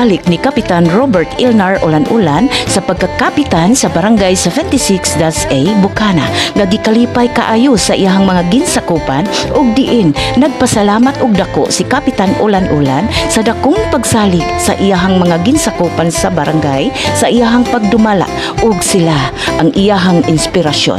pagbalik ni Kapitan Robert Ilnar Ulan-Ulan sa pagkakapitan sa Barangay 76-A, Bukana, nga gikalipay kaayo sa iyang mga ginsakupan ug diin nagpasalamat og dako si Kapitan Ulan-Ulan sa dakong pagsalig sa iyang mga ginsakupan sa barangay sa iyang pagdumala ug sila ang iyang inspirasyon.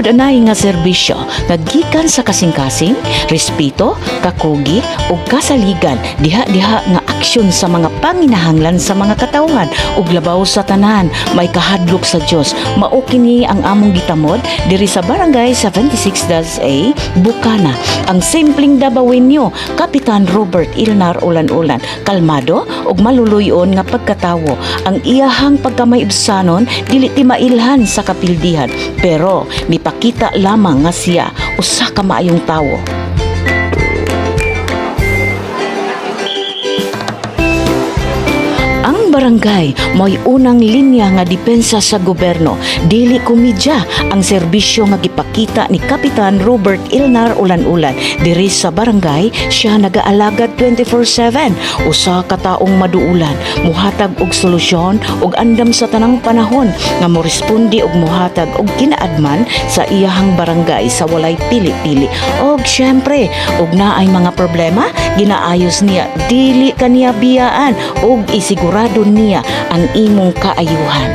Anay nga serbisyo nga gikan sa kasing-kasing, respeto, kakugi ug kasaligan diha-diha nga aksyon sa mga panginahanglan sa mga katawhan ug labaw sa tanan may kahadlok sa Dios. Mao kini ang among gitamod diri sa Barangay 76-A, Bukana. Ang simpleng dabawinyo, Kapitan Robert Ilnar Ulan-Ulan, kalmado ug maluluyon nga pagkatawo. Ang iyahang pagkamaibsanon dili ti mailhan sa kapildihan, pero mipakita lamang nga siya usa ka maayong tawo. Ang barangay may unang linya nga depensa sa gobyerno. Dili komedya ang serbisyo nga gipakita ni Kapitan Robert Ilnar Ulan-Ulan. Diri sa barangay, siya nagaalagad 24/7. Usa ka taong maduulan, muhatag og solusyon ug andam sa tanang panahon nga moresponde ug muhatag og kinaadman sa iyahang barangay sa walay pili-pili. Og syempre, ug naay mga problema, ginaayos niya. Dili kaniya biyaan ug isigurado niya ang imong kaayuhan.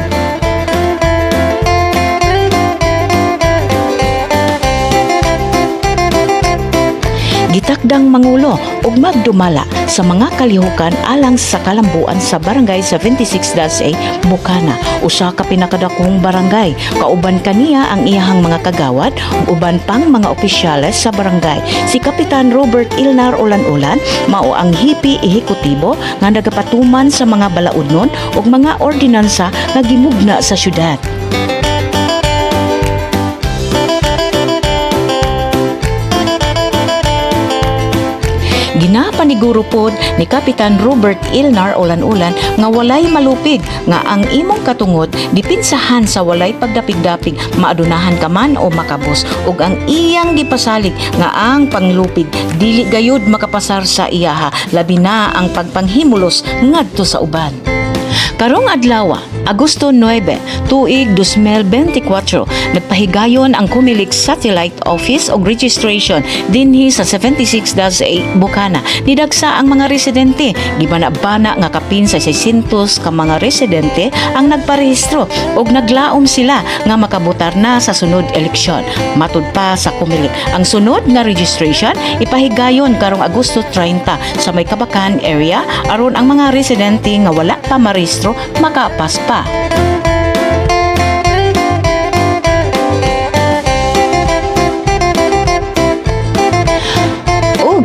Gitakdang mangulo ug magdumala sa mga kalihukan alang sa kalambuan sa Barangay 76-A, Bukana. Usa ka pinakadakong barangay. Kauban kaniya ang iyahang mga kagawad ug uban pang mga opisyales sa barangay. Si Kapitan Robert Ilnar Ulan-Ulan mao ang hipi ehekutibo nga nagapatuman sa mga balaudnon ug mga ordinansa nga gimugna sa syudad. Ginapaniguro pod ni Kapitan Robert Ilnar Ulan-Ulan nga walay malupig nga ang imong katungod dipinsahan sa walay pagdapig-dapig maadunahan ka man o makabos ug ang iyang gipasalig nga ang panglupig dili gayud makapasar sa iyaha labi na ang pagpanghimulos ngadto sa uban. Karong adlaw, Agosto 9, tuig 2024, nagpahigayon ang Kumilik Satellite Office og registration dinhi sa 76-A, Bukana. Nidagsa ang mga residente, gibana-bana nga kapin sa 600 ka mga residente ang nagparehistro ug naglaom sila nga makabotar na sa sunod eleksyon. Matud pa sa Kumilik, ang sunod nga registration ipahigayon karong Agosto 30 sa may Kabakan area aron ang mga residente nga wala pa marehistro makapas pa.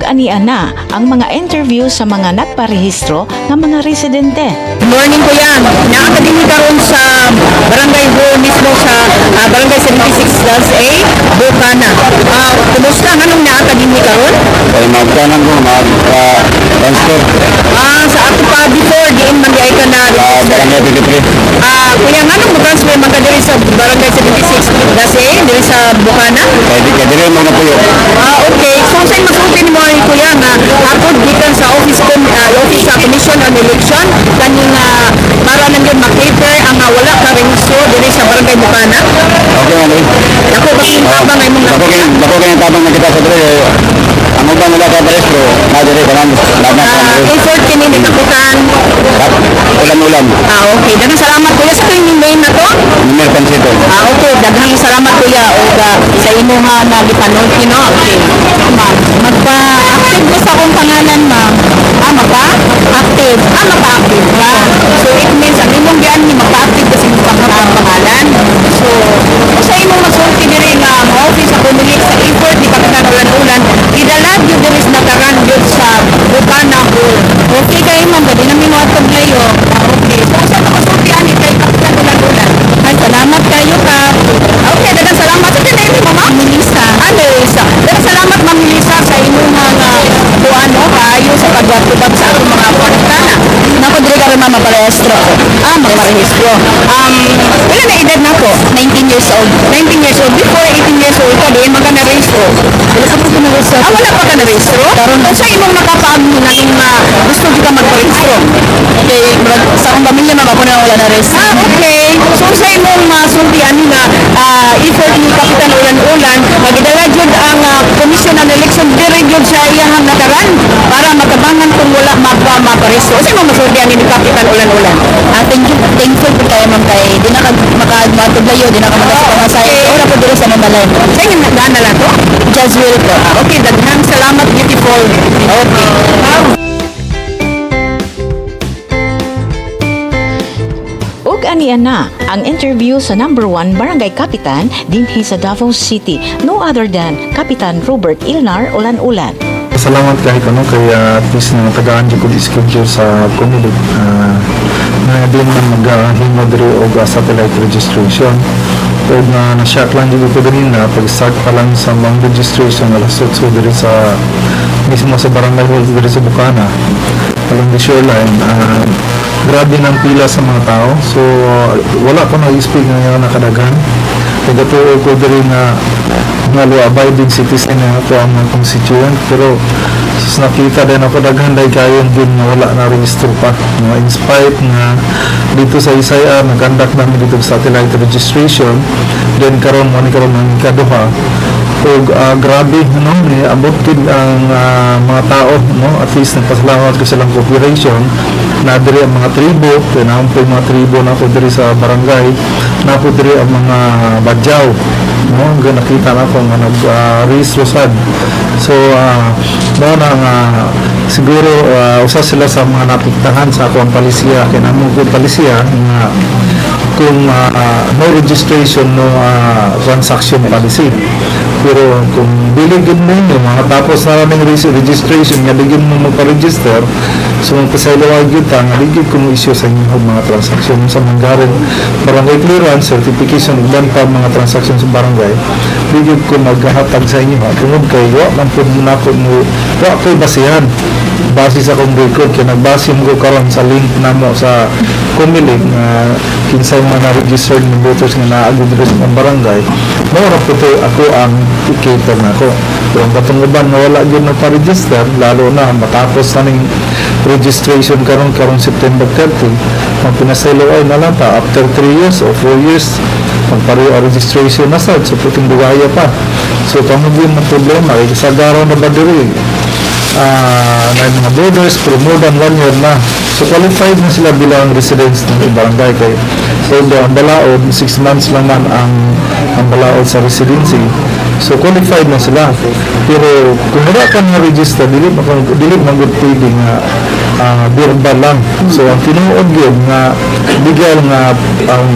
Aniana ang mga interview sa mga nagparehistro ng mga residente. Good morning po yan. Nakakadimi karon sa barangay Hall mismo sa barangay 76-A, Bukana. Kumusta? Anong nakakadimi karon? Ay magtanong ko, mag-transfer. Sa ato pa before, diin mangyay ka na. Barangay 23. Kuya, anong mag-transfer man ka diri sa barangay 76-A, diri sa Bukana? Kaya dire mo na po yun. Okay. So, saan masultin mo ay kuya nga hapon gikan sa office sa Commission on Election kaning para lang yun makater ang wala ka rehistro diri sa barangay Bukana. Okay, ano eh. Ako baking tabang ay mong Bako kayong tabang na kita sa dire. Ang ubang nila ka parehistro, na dire ka lang. effort kini ni kapitan. Ulan-ulan. Okay. Daghang salamat kuya sa kanyang name na to. Numero Pansito. Okay. Daghang salamat kuya o sa imuha na gipanon kino. Okay. Magpa-active ko sa akong pangalan ma'am. Magpa-active. Magpa-active ka. So it means ang imong diyan ni magpa-active kasi ang pangalan. So sa imong magsulti diri nga ang office sa Kumilik sa effort ni Kapitan Ulan-Ulan, idalag yun diri sa nakaran yun sa Bukana Hall. Okay kayo ma'am, pwede namin mo atong layo. Okay. So sa magsulti ani kay Kapitan Ulan-Ulan. Ay, salamat kayo ka. Okay, dagang salamat sa tinay mo ma'am. Melissa. Melissa. Dagang salamat ma'am Melissa sa inyong mga kaayo sa pagwatubag sa atong mga kwartana. magparehistro ko. Magparehistro. Ilan na edad na ko? 19 years old. 19 years old. Before 18 years old ka, di maka na-rehistro. Wala pa ka na-rehistro? Wala pa ka na-rehistro? Karon kung sa imong nakapaag na gusto ka magparehistro. Okay, sa akong pamilya na ako na wala na-rehistro. Okay. So sa imong masultian nga effort ni Kapitan Ulan-Ulan, magidala jud ang Commission on Election dire jud sa iyang nakaran para matabangan kung wala maparehistro. Sa imong masultian ni Kapitan Ulan-Ulan. Thankful po tayo ma'am kay di na makagmatuglayo, di na kamasay. Ora po dito sa Mamalay. Sa inyo nagdaan na lang to? Jazwell po. Okay, daghang salamat, beautiful. Okay. Ug aniya na ang interview sa number 1 Barangay Kapitan dinhi sa Davao City, no other than Kapitan Robert Ilnar Ulan-Ulan. Salamat kahit ano kay at least na tagaan dyan ko schedule sa community na din na mag-himo diri o satellite registration. Pero na-shock lang dito ganina pag-start pa lang sa mga registration alas 8 diri sa mismo sa barangay hall diri sa Bukana along the shoreline. Grabe ng pila sa mga tao, so wala ko na-speak na nakadagan. Pagkatuo ko diri na law-abiding citizen na ito ang mga constituent, pero nakita din ako daghanday kayon din na wala na register pa. In spite na dito sa Isaya nag-conduct namin dito sa satellite registration, then karon mo ni karon ng ikaduha. Og grabe no, abot gid ang mga tao no, at least nagpasalamat ko silang cooperation na diri ang mga tribo, pinampoy mga tribo na po diri sa barangay, na po diri ang mga badyaw no, nakita na ko nga nag-rehistro sad. So mo na siguro usa sila sa mga napiktahan sa akong palisiya kay namo ko palisiya nga kung no registration no transaction policy. Pero kung biligin mo yung mga tapos na raming registration nga digin mo magpa-register, so magpasailawag yun ta nga digin kung issue sa inyo mga transaksyon sa manggarin barangay clearance certification ug pa mga transaksyon sa barangay, digin ko maghahatag sa inyo tungod kay wa man pud na ko wa ko'y basihan base sa kong record kaya nagbase mo ko karon sa link namo sa Comelec na kinsay mga na-registered ng voters nga naagod dito sa barangay, mawala po ito ako ang cater na ko. Pero ang katunguban na wala yun na pa-register, lalo na matapos na ng registration karon September 30, ang pinaselo ay na lang pa after 3 years or 4 years magpareho ang registration na sad, so puting duwaya pa. So pamugin ng problema, isagaraw na ba diri? Na mga borders for more than 1 year na. So qualified na sila bilang residents ng barangay kay although ang balaod 6 months lang man ang balaod sa residency. So qualified na sila. Pero kung wala ka na register, dili man good pwede nga verbal lang. So ang tinuod yun nga legal nga ang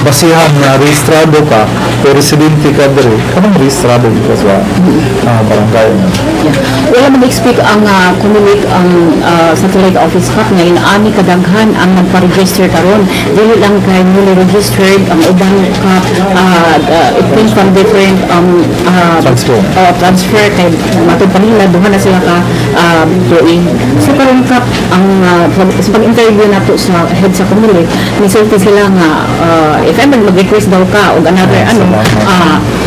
basihan na rehistrado ka o residente ka diri, kanang rehistrado ka sa barangay. Wala mag-expect ang Comelec ang satellite office hub nga inaani kadaghan ang nagpa-register karon. Dili lang kay newly registered ang uban ka it comes from different transfer kay matod pa nila duha na sila ka employee. So karon ka ang sa pag-interview nato sa head sa Comelec, nisulti sila nga if ever mag-request daw ka og another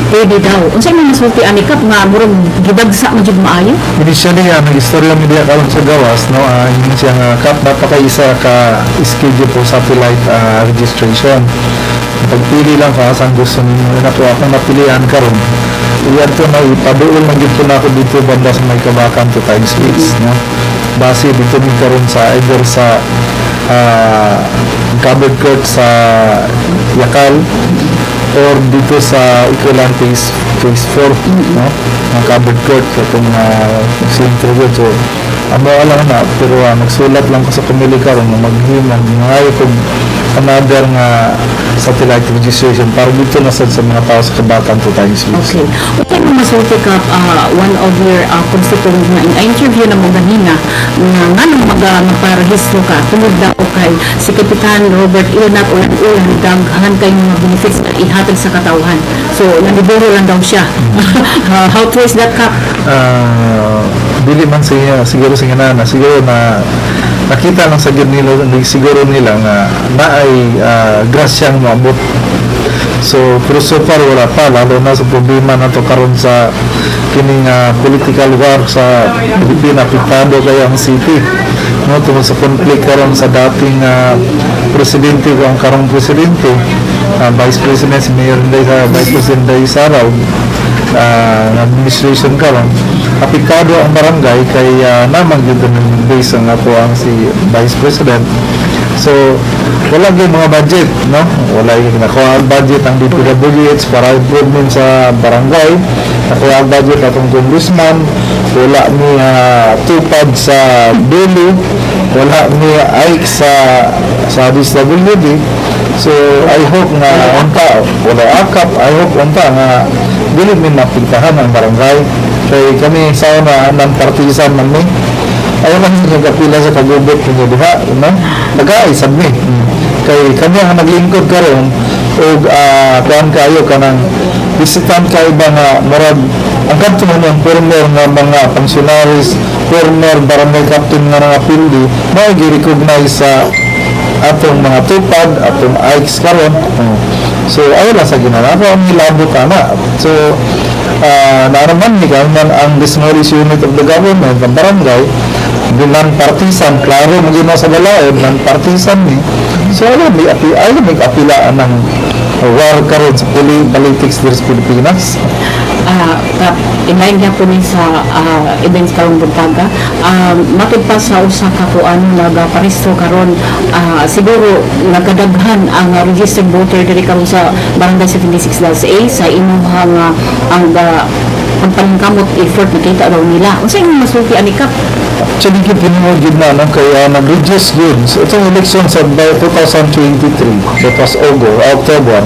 pwede daw. Unsay man masulti ani kap nga murag gidagsa man jud maayo? Initially, ang istorya media karon sa gawas, no, yun siya nga kap napakaisa ka schedule po satellite registration. Pagpili lang ka saan gusto ninyo na po akong napilihan karon. Iyan to na ipaduol man dito na ako dito banda sa may kabakan to time space, no. Base dito ni karon sa either sa covered court sa Yakal or dito sa equivalent phase 4, no? Ang covered court itong interview. So amo lang na pero nagsulat lang ko sa Comelec karon nga maghimang ngayo kung another nga satellite registration para dito na sa mga tao sa kabakan to time space. Okay. Okay mo masulti ka one of your constituents na in-interview na mo ganina nga nang magparehistro ka tungod daw kay si Kapitan Robert Ilnar Ulan-Ulan daghan kay mga benefits na ihatag sa katawhan. So naniburo lang daw siya. How true is that, Kap? dili man siya siguro sa nana, siguro na nakita lang sa gid nila, siguro nila nga naay grasyang maabot. So, pero so far wala pa, lalo na sa problema na to karon sa kining political war sa Pilipinas, apektado kaya ang city. No, tungkol sa conflict karon sa dating presidente o ang karong presidente, Vice President si Mayor Inday sa Vice President Inday Sara, administration karon. Apektado ang barangay kay namang yun ng base ang ato ang si Vice President. So, wala yung mga budget, no? Wala yung nakuha ang budget ang DPWH para improvement sa barangay. Nakuha ang budget atong congressman. Wala ni tupad sa Dulu. Wala ni Ike sa DSWD. So, I hope na unta, wala akap, I hope unta nga dili min mapintahan ang barangay. Kaya kami sa non-partisan man ni. Ayaw lang yung kapila sa kagubot ninyo diha, no? Nag-aisab ni. Kay kami ang naglingkod karon og kuan kayo kanang visitant kay ba nga murag ang kanto mo ng former nga mga pensionaries, former barangay captain nga mga pindi, mao gi-recognize sa atong mga tupad, atong Ikes karon. So ayaw lang sa ginagawa ang nilabot ana. So naaraman ni man ang dismissed unit of the government ng barangay non-partisan, klaro magino sa balaod, non-partisan ni. So alam may apilaan ng war karon sa politics dito sa Pilipinas. Inayin niya po ni sa events karong buntaga. Matod pa sa usa ka kuan nagaparehistro karon, siguro nagkadaghan ang registered voter diri karon sa Barangay 76-A sa imuhang ang paningkamot effort nakita daw nila. Unsa imong masulti ani Kap? Actually, pinunod yun na, no? Kaya nag-reduce yun. So, itong election sa 2023, that was October,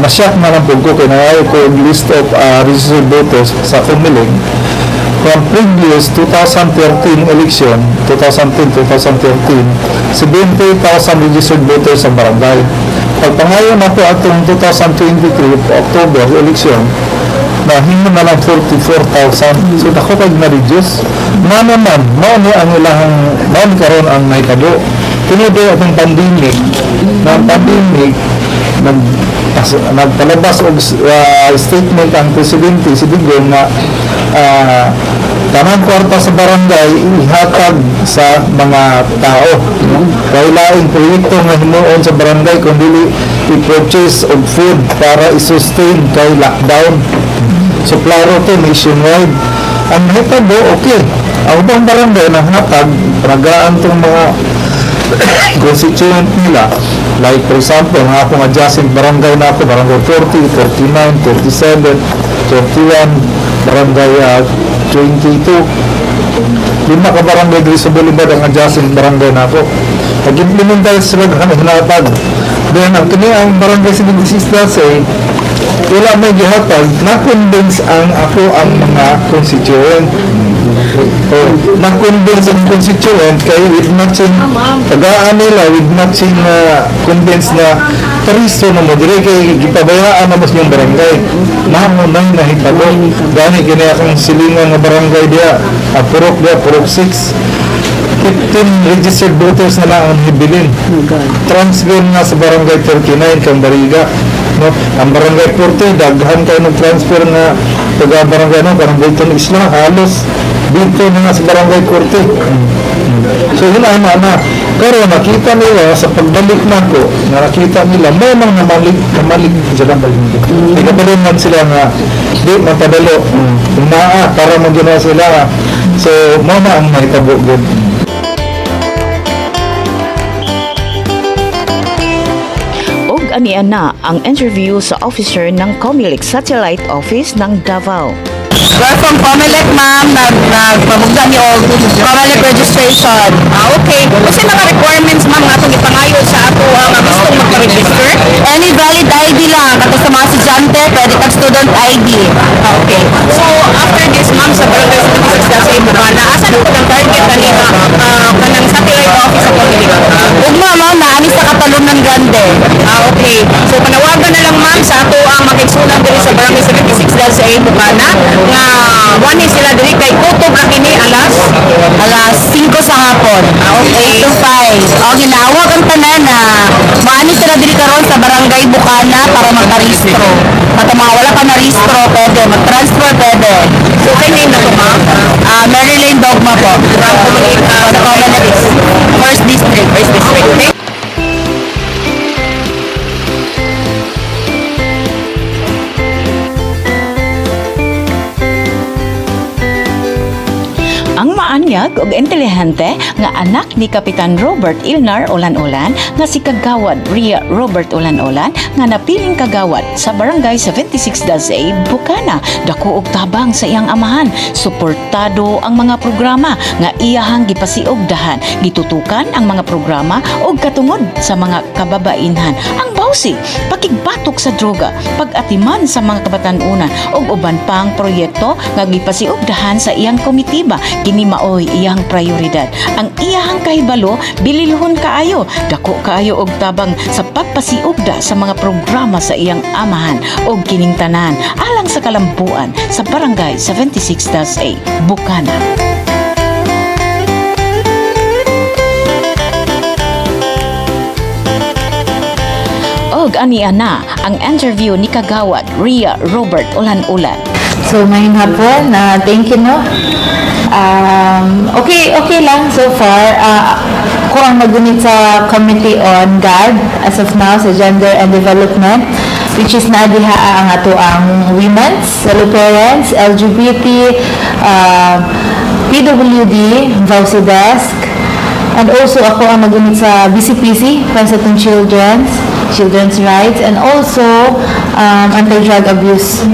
na-shock na lang po ko, kaya nangyari ko yung list of registered voters sa Kumilig. From previous 2013 election, 2010-2013, 70,000 registered voters sa barangay. Pagpangayon na po atong 2023 October election, himo na lang 44,000. So dako kay na-reduce. Mao ni ang ilahang mao karon ang naitabo. Tinudo atong pandemic. Nang pandemic nagpalabas og statement ang presidente si Digong na tanang kwarta sa barangay ihatag sa mga tao. Kaya laing proyekto nga himuon sa barangay kung dili i-purchase og food para i-sustain kay lockdown. So klaro to nationwide. Ang hitabo okay. Ang ubang barangay na hatag pragaan tong mga constituent nila. Like for example, nga akong adjacent barangay na ako, barangay 40, 39, 37, 31, barangay 22. 5 ka barangay dito sa Bolivard ang adjacent barangay na ako. Nag-implement tayo sila hinatag. Then, ang kini ang barangay 76 wala may gihatag, na-convince ang mga constituent. Na-convince ang constituent kay with matching tagaan nila, with matching convince na taristo na mo, dire kay gipabayaan na mas yung barangay. Namo nang nahitabo. Gani kini akong silingan nga barangay dia, purok 6. 15 registered voters na lang ang hibilin. Transfer na sa barangay 39 kang Bariga. No? Ang barangay 40, daghan kayo ng-transfer na taga-barangay no? Barangay Ton Isla, halos dito na nga sa barangay 40. So yun na. Pero nakita nila sa pagbalik na ko, nakita nila, may mga namalig sila balik. Ikabalin man sila nga, di mapadalo. Para mag-ginawa sila. So, mama ang mahitabo good. Anian na ang interview sa officer ng Comelec Satellite Office ng Davao. We're from Comelec, ma'am. Nagpamugdan yung Comelec registration. Okay. Kasi mga requirements, ma'am, nga itong ipangayo sa ato nga gustong magpa-register. Any valid ID lang. Kato sa mga estudyante, pwede kang student ID. Okay. So, after this, ma'am, sa Barangay 76 sa Ibugana, asan po ng target kanina kanang satellite office sa Comelec? Ugma, ma'am, naani sa Katalunan Grande. Okay. So, panawagan na lang, ma'am, sa ato ang makiksunan dito sa Barangay 76 sa Ibugana nga wani sila diri kay kutob laki hapon. Okay. 8 to 5. O, ginawag ang tanan na maani sila diri karon sa Barangay Bukana para magparehistro. Mga wala pa na-rehistro, pwede. Mag-transfer, pwede. So, kay name na ito, ma'am? Marilyn Dogma po. First District. First District. Ang maanyag ug intelihente nga anak ni Kapitan Robert Ilnar Ulan-Ulan nga si Kagawad Ria Robert Ulan-Ulan nga napiling kagawad sa Barangay 76-A Bukana. Dako og tabang sa iyang amahan. Suportado ang mga programa nga iyahang gipasiugdahan. Gitutukan ang mga programa og katungod sa mga kababainhan. Ang bawsi, pakigbatok sa droga, pag-atiman sa mga kabatanunan ug uban pang proyekto nga gipasiugdahan sa iyang komitiba. Kini maoy iyang prioridad. Ang iyahang kahibalo bililhon kaayo, dako kaayo og tabang sa pagpasiugda sa mga programa sa iyang amahan og kining tanan alang sa kalampuan sa Barangay 76-A Bukana. Og ania na ang interview ni Kagawad Ria Robert Ulan-Ulan. So, ngayong hapon, thank you, no? Okay lang so far. Ako ang nagunit sa Committee on GAD as of now sa Gender and Development, which is nadiha ang ato ang women's, solo parents, LGBT, PWD, Vauci Desk, and also ako ang nagunit sa BCPC para sa itong children's rights, and also anti-drug abuse.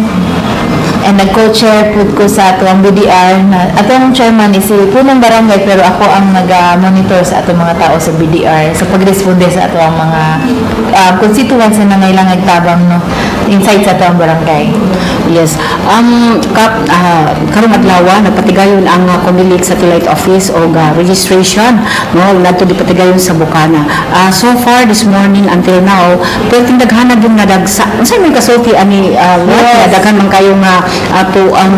And nag-co-chair po ko sa ato ang BDR na atong chairman is si punong barangay, pero ako ang nag-monitor sa atong mga tao sa BDR sa pagresponde sa ato ang mga constituents na nangailangan tabang, no, inside sa ato ang barangay. Yes. Karong adlaw nagpatigayon ang Comelec Satellite Office o registration, no, nadto di patigayon sa Bukana. So far this morning until now, pero tindaghanan din na dagsa. Unsa man kasulti ani daghan man kayo nga ato ang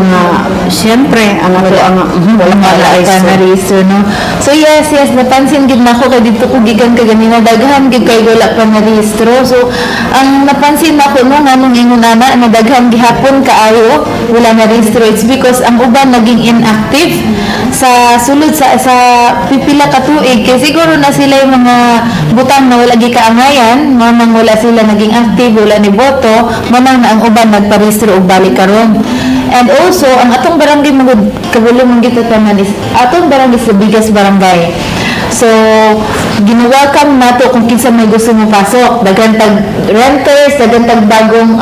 siyempre ang ato ang wala na reason, no. So yes, napansin gid nako kay dito ko gigan kaganina daghan gid kay wala pa na rehistro. So ang napansin nako no nganong ingon ana na daghan gihapon kaayo wala na rehistro, it's because ang uban naging inactive sa sulod sa pipila ka tuig kay siguro na sila yung mga butang na wala gikaangayan, manang wala sila naging active, wala ni boto, manang na ang uban nagparehistro og balik karon. And also ang atong barangay magud kabulong man gito tanan is atong barangay is the biggest barangay. So gina-welcome nato kung kinsa may gusto mo pasok, daghan tag renters, daghan tag bagong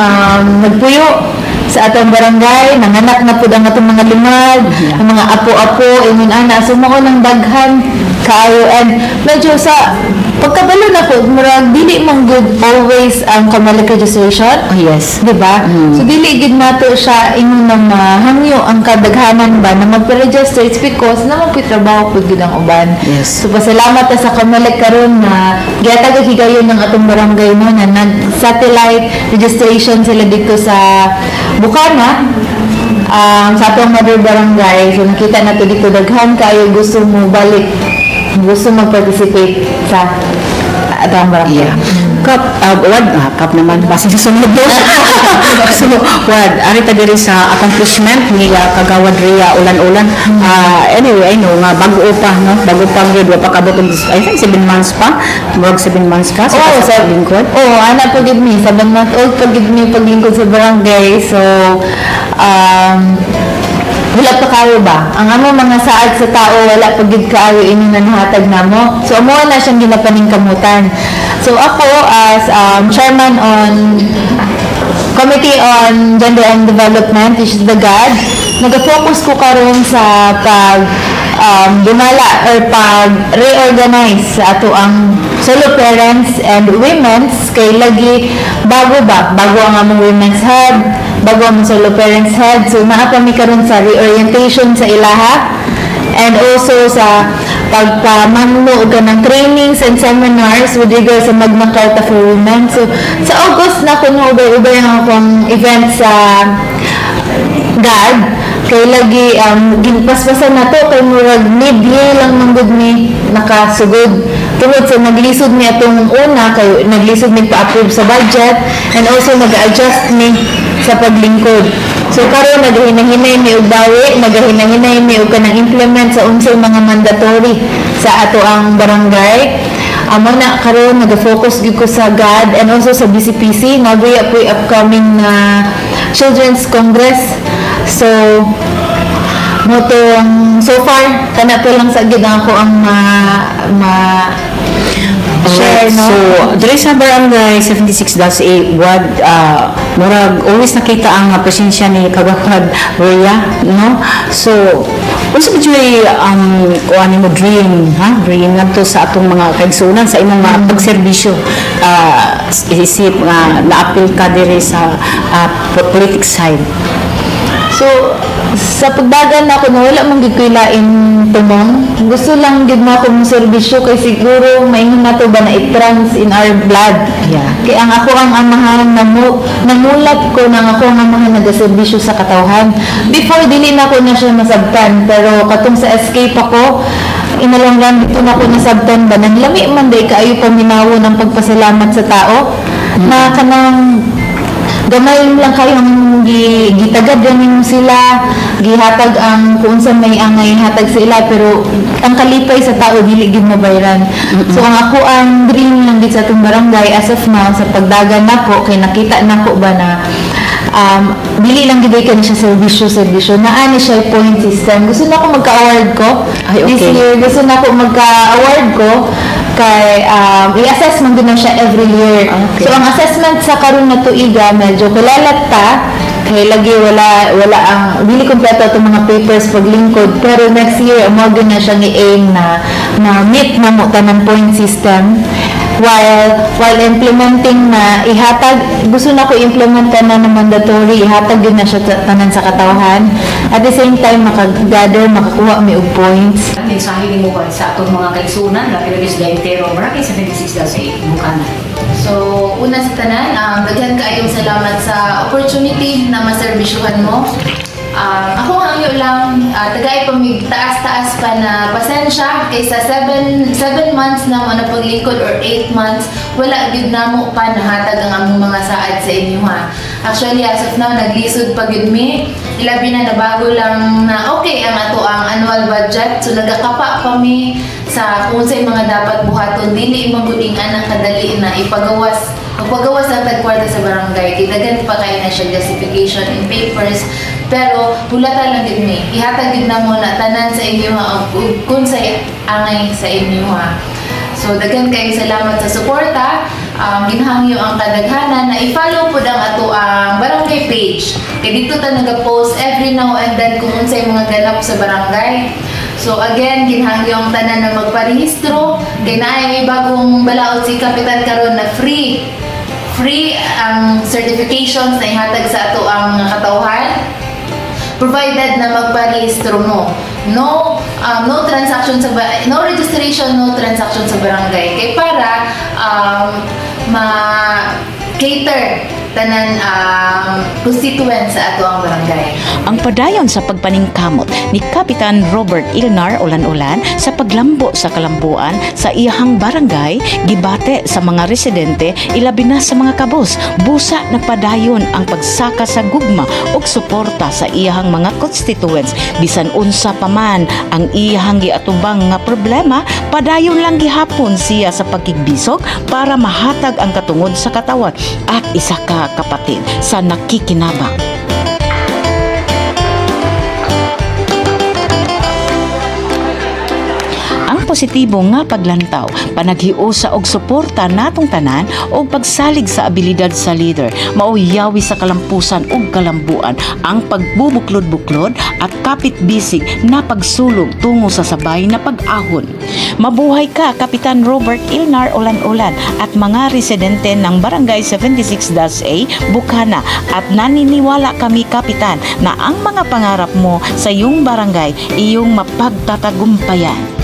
nagpuyo sa atong barangay, nanganak na pud ang atong mga lumad, ang mga apo-apo, ingon ana, so mao nang daghan kaayo. And medyo sa pagkabalo na po, murag dili man good always ang Comelec registration. Oh, yes. Di ba? So dili gid nato siya ingon nang hangyo ang kadaghanan ba na magpa-register, it's because na magpitrabaho pud gid ang uban. Yes. So pasalamat ta sa Comelec karon na gihatag higayon ng atong barangay no na nag-satellite registration sila dito sa Bukana. Sa atong mother barangay, so nakita nato dito daghan kayo gusto mo balik, gusto mag-participate sa atong barangay. Yeah. Kap naman base sa sunod do. So, ari ta diri sa accomplishment ni Kagawad Ria Ulan-Ulan. Anyway, I know nga bago pa, no, bago pa gid wa pa kabot I think 7 months pa. Murag 7 months ka sa lingkod. Ana po gid mi 7 months old pa gid mi paglingkod sa barangay. So wala pa kayo ba? Ang amo mga saad sa tao, wala pa gid kaayo ini nga nahatag namo. So amo na siyang ginapaningkamutan. So ako as chairman on Committee on Gender and Development, which is the GAD, nag-focus ko karon sa dumala or pag-reorganize sa ato ang solo parents and women's kay lagi bago ang among women's head, bago ang solo parents head. So naa pa mi karon sa reorientation sa ilaha, and also sa pagpamano og kanang trainings and seminars with regards sa Magna Carta for Women. So sa August na ko ubay ang akong event sa GAD Kay lagi ginpaspasan na to kay murag midye lang man gud ni nakasugod. Tungod sa naglisod ni atong una kay naglisod ni pa-approve sa budget and also nag-adjust ni sa paglingkod. So karon nagahinahinay mi og bawi, nagahinahinay mi og kanang implement sa unsay mga mandatory sa ato ang barangay. Amo na karon nag-focus gyud ko sa GAD and also sa BCPC. Nagaya po upcoming na Children's Congress. So so far kana to lang sa gid ako ang share, no? So, diri sa barangay 76-8 ward, murag always nakita ang presensya ni Kagawad Rhea, no? So, unsa ba joy kuan mo dream, ha? Dream ngadto sa atong mga kaigsunan sa imong mga pagserbisyo. Isip nga naapil ka diri sa politics side. So, sa pagdagan ako na wala mong gid ko'y lain tumong. Gusto lang gid na ako mong serbisyo kay siguro maingon na to ba na it-trans in our blood. Yeah. Kaya ang ako ang amahan namulat ko nang ako ang amahan nagaserbisyo sa katawhan. Before dili na ko na siya masabtan pero katong sa escape ako inalanggan dito na ko nasabtan ba nang lami man day kaayo paminawo ng pagpasalamat sa tao na kanang gamay lang kayong gitagad ganin sila gihatag ang kung sa may angay hatag sila pero ang kalipay sa tao dili gid mabayran. So ang ako ang dream lang gid sa atong barangay as of now sa pagdagan nako kay nakita nako ba na dili lang gid kay siya serbisyo na ani siya point system. Gusto na ako magka-award ko. Ay, okay. This year gusto na ako magka-award ko kay i-assess man din siya every year. Okay. So ang assessment sa karon na tuiga medyo kulalat ta kay lagi wala ang dili kompleto atong mga papers paglingkod pero next year mo gyud na siya i-aim na meet na mo tanang point system while implementing na ihatag gusto na ko implement na mandatory ihatag din na siya tanan sa katawhan at the same time makagather makakuha mi og points. Ang mensahe ni mo ba sa atong mga kaigsunan, labi-labi sa Daitero, barangay 76-8, Bukana? So, una sa tanan, daghan kaayong salamat sa opportunity na maserbisyuhan mo. Ako hangyo lang, tagay pa mig taas-taas pa na pasensya kaysa 7 months na mo na paglingkod or 8 months, wala gyud namo pa nahatag ang among mga saad sa inyo ha. Actually, as of now, naglisod pa gyud mi. Ilabi na nabago lang na okay ang ato ang annual budget. So, nagakapa pa mi sa kung sa'y mga dapat buhaton. Dili magudingan ang kadali na ipagawas ang tagkwarta sa barangay. Kidagan pa kayo na siya justification in papers. Pero hulata lang din mi. Ihatag din na mo na tanan sa inyo kung sa'y angay sa inyo ha. So, daghan kayo salamat sa suporta. Ginhangyo ang kadaghanan na i-follow po ang ato ang barangay page. Kaya dito ta nag-post every now and then kung unsay mga ganap sa barangay. So again, ginhangyo ang tanan na magparehistro. Kaya na may bagong balaod si Kapitan karon na free ang certifications na ihatag sa ato ang katawhan. Provided na magparehistro mo. No registration, no transaction sa barangay. Kay para ma-cater tanan constituents sa ato ang barangay. Ang padayon sa pagpaningkamot ni Kapitan Robert Ilnar Ulan-Ulan sa paglambo sa kalambuan sa iyahang barangay gibate sa mga residente ilabi na sa mga kabos busa nagpadayon ang pagsaka sa gugma ug suporta sa iyahang mga constituents bisan unsa pa man ang iyahang giatubang nga problema padayon lang gihapon siya sa pagkigbisog para mahatag ang katungod sa katawan at isa ka kapatid sa nakikinabang. Ang positibo nga paglantaw, panaghiusa og suporta natong tanan o pagsalig sa abilidad sa leader, mauyawi sa kalampusan ug kalambuan, ang pagbubuklod-buklod at kapit-bisig na pagsulog tungo sa sabay na pag-ahon. Mabuhay ka, Kapitan Robert Ilnar Ulan-Ulan at mga residente ng Barangay 76-A, Bukana, at naniniwala kami, Kapitan, na ang mga pangarap mo sa iyong barangay iyong mapagtatagumpayan.